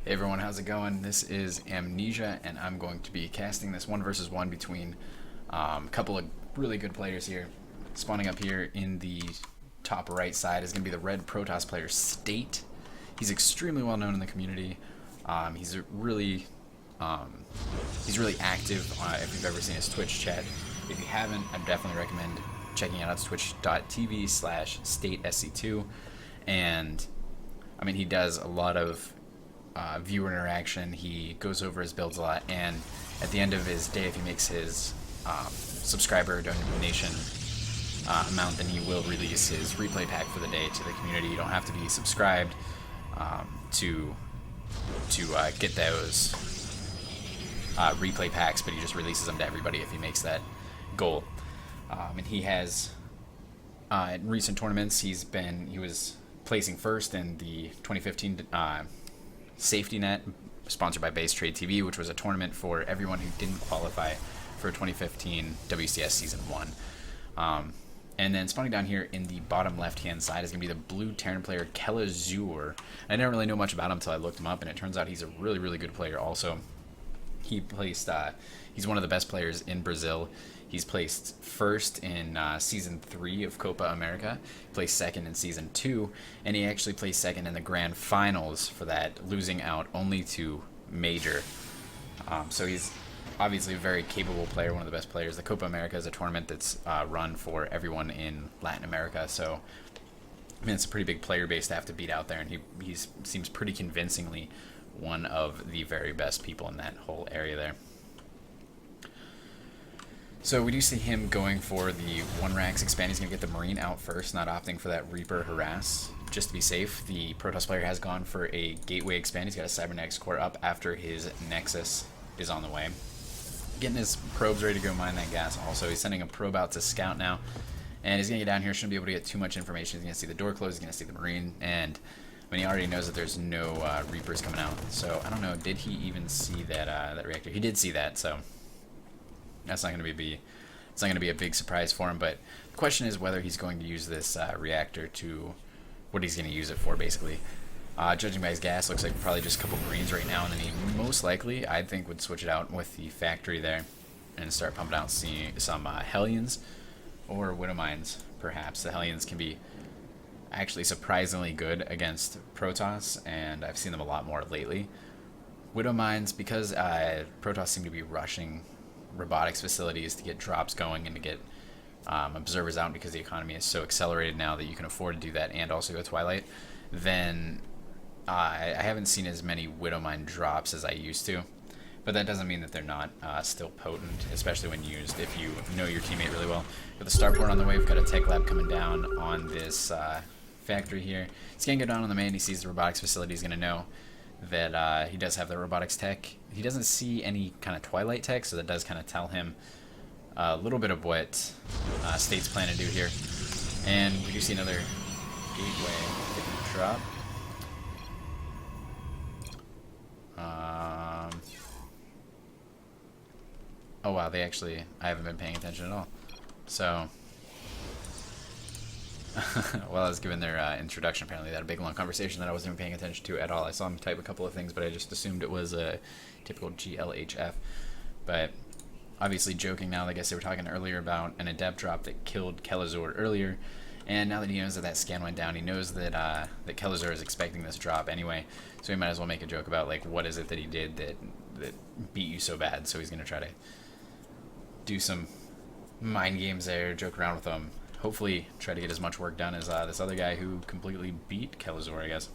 Hey everyone, how's it going? This is Amnesia, and I'm going to be casting this 1 versus 1 between a couple of really good players here. Spawning up here in the top right side is going to be the red Protoss player State. He's extremely well known in the community. He's really active. If you've ever seen his Twitch chat, if you haven't, I definitely recommend checking out his twitch.tv/SC2. And I mean, he does a lot of viewer interaction. He goes over his builds a lot, and at the end of his day, if he makes his subscriber donation amount, then he will release his replay pack for the day to the community. You don't have to be subscribed to get those replay packs, but he just releases them to everybody if he makes that goal. And he has in recent tournaments, he was placing first in the 2015 Safety Net, sponsored by Base Trade TV, which was a tournament for everyone who didn't qualify for 2015 WCS Season 1. And then spawning down here in the bottom left-hand side is going to be the blue Terran player Kelazhur. I didn't really know much about him until I looked him up, and it turns out he's a really, really good player also. He placed, he's one of the best players in Brazil. He's placed first in Season 3 of Copa America, placed second in Season 2, and he actually placed second in the Grand Finals for that, losing out only to Major. So he's obviously a very capable player, one of the best players. The Copa America is a tournament that's run for everyone in Latin America, so I mean, it's a pretty big player base to have to beat out there, and he seems pretty convincingly one of the very best people in that whole area there. So we do see him going for the 1-Rax expand. He's going to get the Marine out first, not opting for that Reaper Harass. Just to be safe, the Protoss player has gone for a Gateway expand. He's got a Cybernetics core up after his Nexus is on the way. Getting his probes ready to go mine that gas also. He's sending a probe out to scout now. And he's going to get down here, shouldn't be able to get too much information. He's going to see the door close, he's going to see the Marine, and I mean, he already knows that there's no Reapers coming out. So I don't know, did he even see that that reactor? He did see that, so that's not going to be a big surprise for him. But the question is whether he's going to use this reactor to what he's going to use it for, basically. Judging by his gas, looks like probably just a couple Marines right now, and then he most likely, I think, would switch it out with the factory there and start pumping out some Hellions or Widow Mines, perhaps. The Hellions can be actually surprisingly good against Protoss, and I've seen them a lot more lately. Widow Mines, because Protoss seem to be rushing robotics facilities to get drops going and to get observers out, because the economy is so accelerated now that you can afford to do that and also go Twilight, then I haven't seen as many Widow Mine drops as I used to. But that doesn't mean that they're not still potent, especially when used if you know your teammate really well. Got the starport on the way. We've got a tech lab coming down on this factory here. He's going to go down on the main. He sees the robotics facility. He's going to know that he does have the robotics tech. He doesn't see any kind of Twilight tech, so that does kind of tell him a little bit of what State's plan to do here. And we do see another gateway getting drop. Oh wow, I haven't been paying attention at all. So, while I was giving their introduction, apparently they had a big long conversation that I wasn't even paying attention to at all. I saw him type a couple of things, but I just assumed it was a typical GLHF. But obviously joking now, I guess they were talking earlier about an adept drop that killed Kelazhur earlier, and now that he knows that scan went down, he knows that that Kelazhur is expecting this drop anyway, so he might as well make a joke about, like, what is it that he did that beat you so bad. So he's going to try to do some mind games there, joke around with them, hopefully try to get as much work done as this other guy who completely beat Kelazhur, I guess.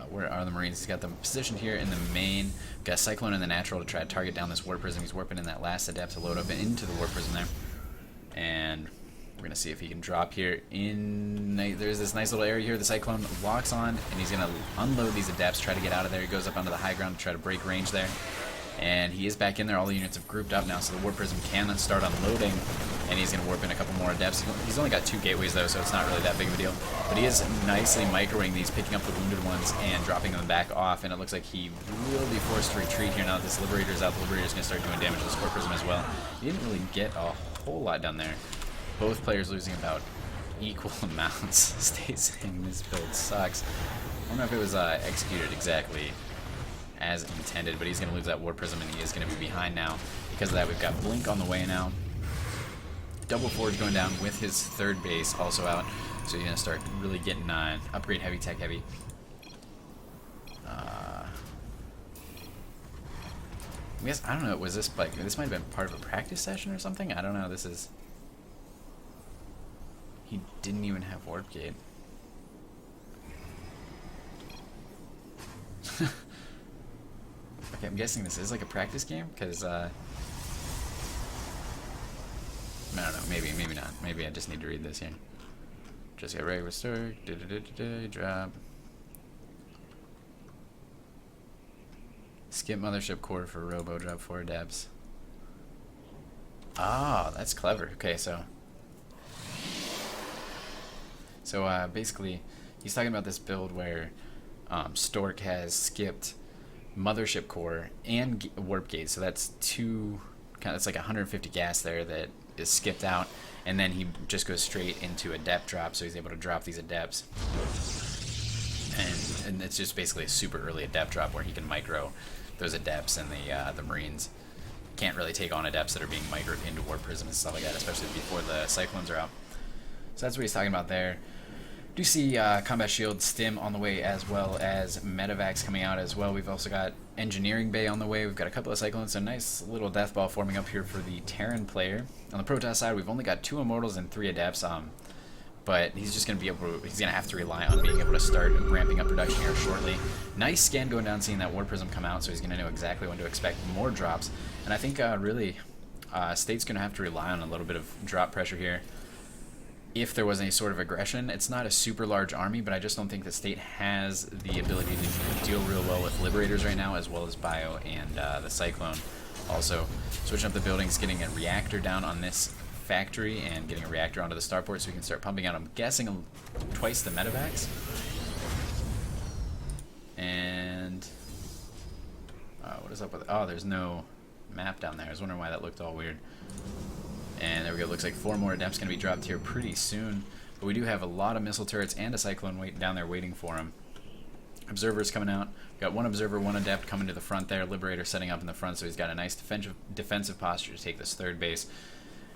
Where are the Marines? He's got them positioned here in the main. Got a Cyclone in the natural to try to target down this Warp Prism. He's warping in that last adept to load up into the Warp Prism there. And we're going to see if he can drop here in... There's this nice little area here. The Cyclone locks on, and he's going to unload these adepts, try to get out of there. He goes up onto the high ground to try to break range there. And he is back in there. All the units have grouped up now, so the Warp Prism can start unloading, and he's going to warp in a couple more adepts. He's only got 2 gateways, though, so it's not really that big of a deal. But he is nicely microing these, picking up the wounded ones and dropping them back off, and it looks like he will be forced to retreat here now that this Liberator is out. The Liberator is going to start doing damage to the Warp Prism as well. He didn't really get a whole lot done there. Both players losing about equal amounts. State's saying this build sucks. I don't know if it was executed exactly as intended, but he's going to lose that War Prism, and he is going to be behind now. Because of that, we've got Blink on the way now. Double Forge going down with his third base also out. So he's going to start really getting upgrade heavy, tech heavy. I guess, I don't know, was this like, this might have been part of a practice session or something? I don't know, this is... He didn't even have Warp Gate. Okay, I'm guessing this is like a practice game, because, I don't know, maybe not. Maybe I just need to read this here. Just get ready with Stork, drop. Skip Mothership Core for Robo, drop 4 adepts. Ah, that's clever. Okay, so basically, he's talking about this build where Stork has skipped Mothership Core and Warp Gate, so that's it's like 150 gas there that is skipped out, and then he just goes straight into Adept drop, so he's able to drop these Adepts. And it's just basically a super early Adept drop where he can micro those Adepts, and the Marines can't really take on Adepts that are being microed into Warp Prism and stuff like that, especially before the Cyclones are out. So that's what he's talking about there. Do see Combat Shield Stim on the way, as well as Medivacs coming out as well. We've also got Engineering Bay on the way. We've got a couple of Cyclones, so a nice little death ball forming up here for the Terran player. On the Protoss side, we've only got 2 Immortals and 3 Adepts. But he's just going to be able to, he's going to have to rely on being able to start ramping up production here shortly. Nice scan going down, seeing that War Prism come out, so he's going to know exactly when to expect more drops. And I think really State's going to have to rely on a little bit of drop pressure here. If there was any sort of aggression, it's not a super large army, but I just don't think that State has the ability to deal real well with Liberators right now, as well as Bio and the Cyclone. Also, switching up the buildings, getting a reactor down on this factory and getting a reactor onto the starport so we can start pumping out, I'm guessing, twice the Medivacs. And what is up with, oh, there's no map down there. I was wondering why that looked all weird. And there we go, looks like 4 more Adepts going to be dropped here pretty soon. But we do have a lot of missile turrets and a Cyclone down there waiting for him. Observers coming out. We've got 1 Observer, 1 Adept coming to the front there. Liberator setting up in the front, so he's got a nice defensive posture to take this third base.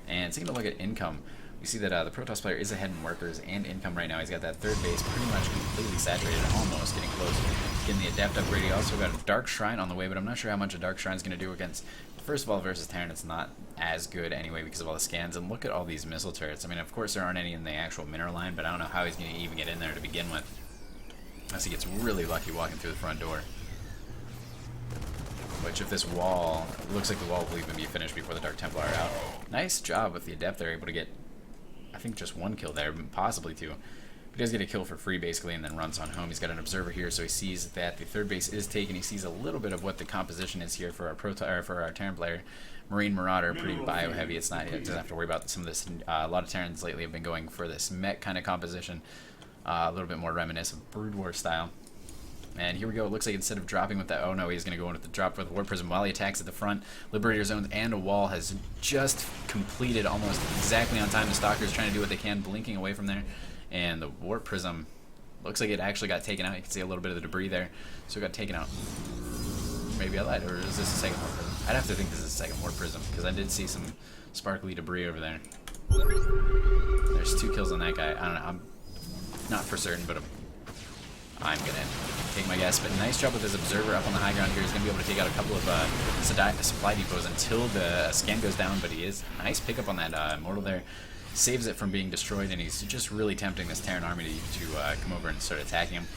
And taking a look at income, we see that the Protoss player is ahead in workers and income right now. He's got that third base pretty much completely saturated, almost getting close. Getting the Adept upgrade. He also got a Dark Shrine on the way, but I'm not sure how much a Dark Shrine is going to do against, first of all, versus Terran. It's not as good anyway because of all the scans. And look at all these missile turrets. I mean, of course there aren't any in the actual mineral line, but I don't know how he's going to even get in there to begin with. Unless he gets really lucky walking through the front door. Which, if this wall, it looks like the wall will even be finished before the Dark Templar are out. Nice job with the Adept. They're able to get, I think, just 1 kill there, possibly 2. He does get a kill for free, basically, and then runs on home. He's got an Observer here, so he sees that the third base is taken. He sees a little bit of what the composition is here for our Terran player. Marine Marauder, pretty bio-heavy. It's not, it doesn't have to worry about some of this. A lot of Terrans lately have been going for this mech kind of composition. A little bit more reminiscent of Brood War style. And here we go. It looks like instead of dropping with that, oh no, he's going to go in with the drop for the War Prism while he attacks at the front. Liberator zones and a wall has just completed almost exactly on time. The Stalker's trying to do what they can, blinking away from there. And the War Prism looks like it actually got taken out. You can see a little bit of the debris there. So it got taken out. Maybe I lied, or is this a second War Prism? I'd have to think this is a second War Prism, because I did see some sparkly debris over there. There's 2 kills on that guy. I don't know. I'm not for certain, but I'm going to take my guess. But nice job with his Observer up on the high ground here. He's going to be able to take out a couple of supply depots until the scan goes down, but he is. Nice pickup on that Immortal there. Saves it from being destroyed, and he's just really tempting this Terran army to come over and start attacking him.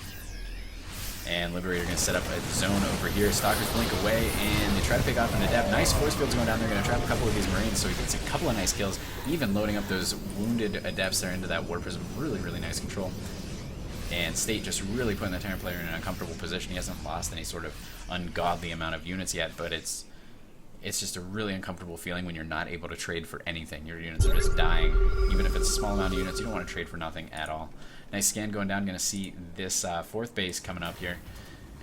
And Liberator going to set up a zone over here. Stalkers blink away, and they try to pick off an Adept. Nice force fields going down there. Going to trap a couple of these Marines, so he gets a couple of nice kills. Even loading up those wounded Adepts there into that War Prism. Really, really nice control. And State just really putting the Terran player in an uncomfortable position. He hasn't lost any sort of ungodly amount of units yet, but it's just a really uncomfortable feeling when you're not able to trade for anything. Your units are just dying. Even if it's a small amount of units, you don't want to trade for nothing at all. Nice scan going down. Going to see this 4th base coming up here.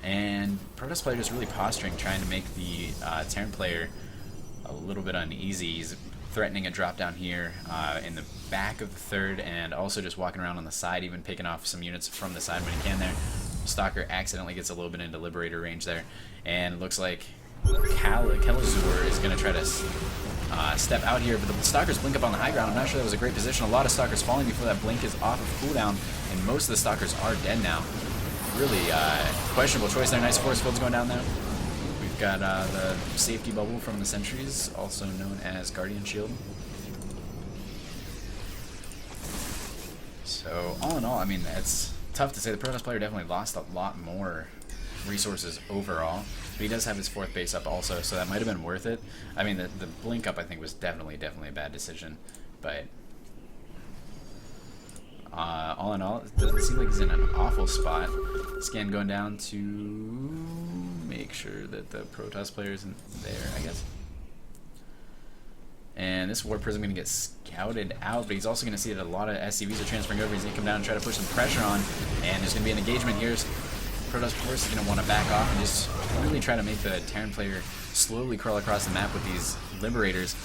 And Protoss player just really posturing, trying to make the Terran player a little bit uneasy. He's threatening a drop down here in the back of the third, and also just walking around on the side, even picking off some units from the side when he can there. Stalker accidentally gets a little bit into Liberator range there, and it looks like Kelazhur is going to try to step out here, but the Stalkers blink up on the high ground. I'm not sure that was a great position. A lot of Stalkers falling before that blink is off of cooldown, and most of the Stalkers are dead now. Really questionable choice there. Nice force fields going down there. We've got the safety bubble from the sentries, also known as Guardian Shield. So all in all, I mean, it's tough to say. The Protoss player definitely lost a lot more resources overall, but he does have his 4th base up also, so that might have been worth it. I mean, the blink up I think was definitely a bad decision, but all in all, it doesn't seem like he's in an awful spot. Scan going down to make sure that the Protoss player isn't there, I guess. And this War Prism going to get scouted out, but he's also going to see that a lot of SCVs are transferring over. He's going to come down and try to push some pressure on, and there's going to be an engagement here. Protoss force is going to want to back off and just really try to make the Terran player slowly crawl across the map with these Liberators,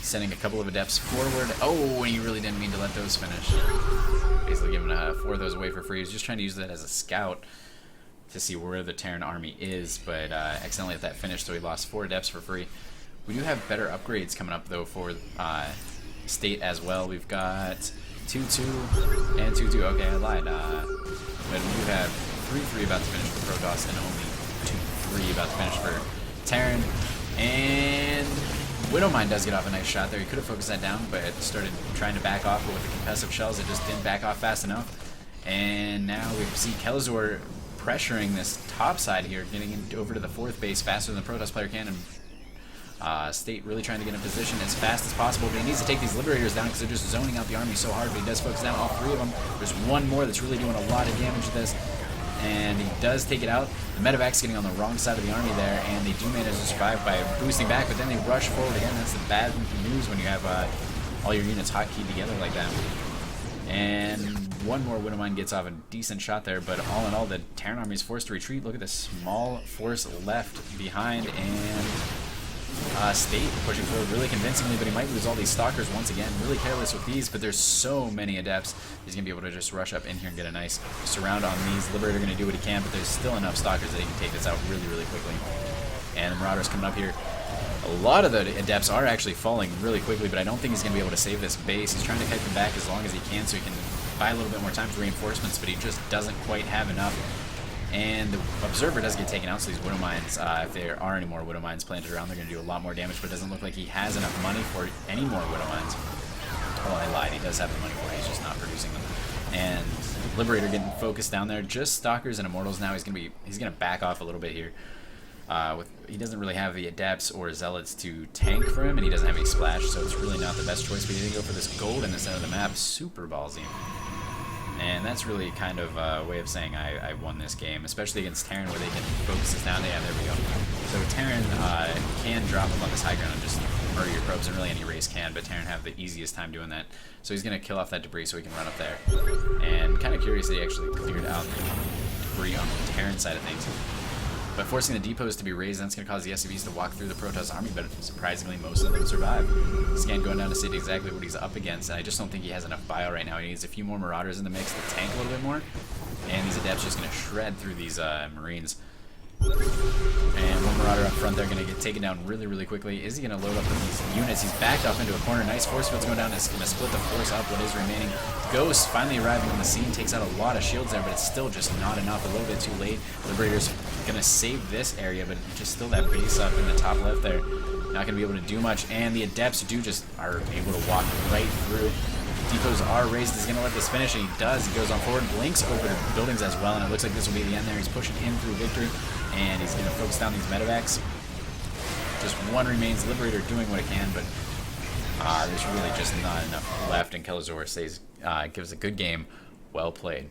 sending a couple of Adepts forward. Oh, and he really didn't mean to let those finish. Basically giving 4 of those away for free. He was just trying to use that as a scout to see where the Terran army is, but accidentally let that finish, so he lost 4 Adepts for free. We do have better upgrades coming up, though, for State as well. We've got 2-2 and 2-2. Okay, I lied. But we do have 3-3 about to finish for Protoss and only 2-3 about to finish for Terran. And Widowmine does get off a nice shot there. He could have focused that down, but started trying to back off, but with the concussive shells, it just didn't back off fast enough. And now we see Kelazhur pressuring this top side here, getting over to the 4th base faster than the Protoss player can, and State really trying to get in position as fast as possible, but he needs to take these Liberators down because they're just zoning out the army so hard, but he does focus down all 3 of them. There's one more that's really doing a lot of damage to this, and he does take it out. The Medevac's getting on the wrong side of the army there, and they do manage to survive by boosting back, but then they rush forward again. That's the bad news when you have all your units hotkeyed together like that. And one more Widowmine gets off a decent shot there, but all in all, the Terran army is forced to retreat. Look at the small force left behind, and State pushing forward really convincingly, but he might lose all these Stalkers once again. Really careless with these, but there's so many Adepts. He's going to be able to just rush up in here and get a nice surround on these. Liberator going to do what he can, but there's still enough Stalkers that he can take this out really, really quickly. And the Marauders coming up here. A lot of the Adepts are actually falling really quickly, but I don't think he's going to be able to save this base. He's trying to kite them back as long as he can so he can buy a little bit more time for reinforcements, but he just doesn't quite have enough. And the Observer does get taken out, so these Widowmines, if there are any more Widowmines planted around, they're going to do a lot more damage, but it doesn't look like he has enough money for any more Widowmines. Oh, I lied. He does have the money for it. He's just not producing them. And Liberator getting focused down there. Just Stalkers and Immortals now. He's gonna back off a little bit here. He doesn't really have the Adepts or Zealots to tank for him, and he doesn't have any splash, so it's really not the best choice. But he did go for this gold in the center of the map. Super ballsy. And that's really kind of a way of saying I won this game, especially against Terran, where they can focus this down. Yeah, there we go. So Terran can drop up on this high ground and just murder your probes, and really any race can, but Terran have the easiest time doing that. So he's going to kill off that debris so he can run up there. And kind of curious that he actually cleared out the debris on the Terran side of things. But forcing the depots to be raised, that's going to cause the SCVs to walk through the Protoss army, but surprisingly most of them survive. Scan going down to see exactly what he's up against, and I just don't think he has enough bio right now. He needs a few more Marauders in the mix to tank a little bit more, and these Adepts just going to shred through these Marines. And one Marauder up front, they're going to get taken down really, really quickly. Is he going to load up these units? He's backed off into a corner. Nice force field's going down. It's going to split the force up what is remaining. Ghost finally arriving on the scene, takes out a lot of shields there, but it's still just not enough. A little bit too late. Liberator's going to save this area, but just still that base up in the top left there. Not going to be able to do much, and the Adepts are able to walk right through. Depots are raised. He's going to let this finish, and he does. He goes on forward, blinks over the buildings as well, and it looks like this will be the end there. He's pushing in through victory, and he's going to focus down these medevacs. Just one remains. Liberator doing what it can, but there's really just not enough left, and Kelazhur gives a good game. Well played.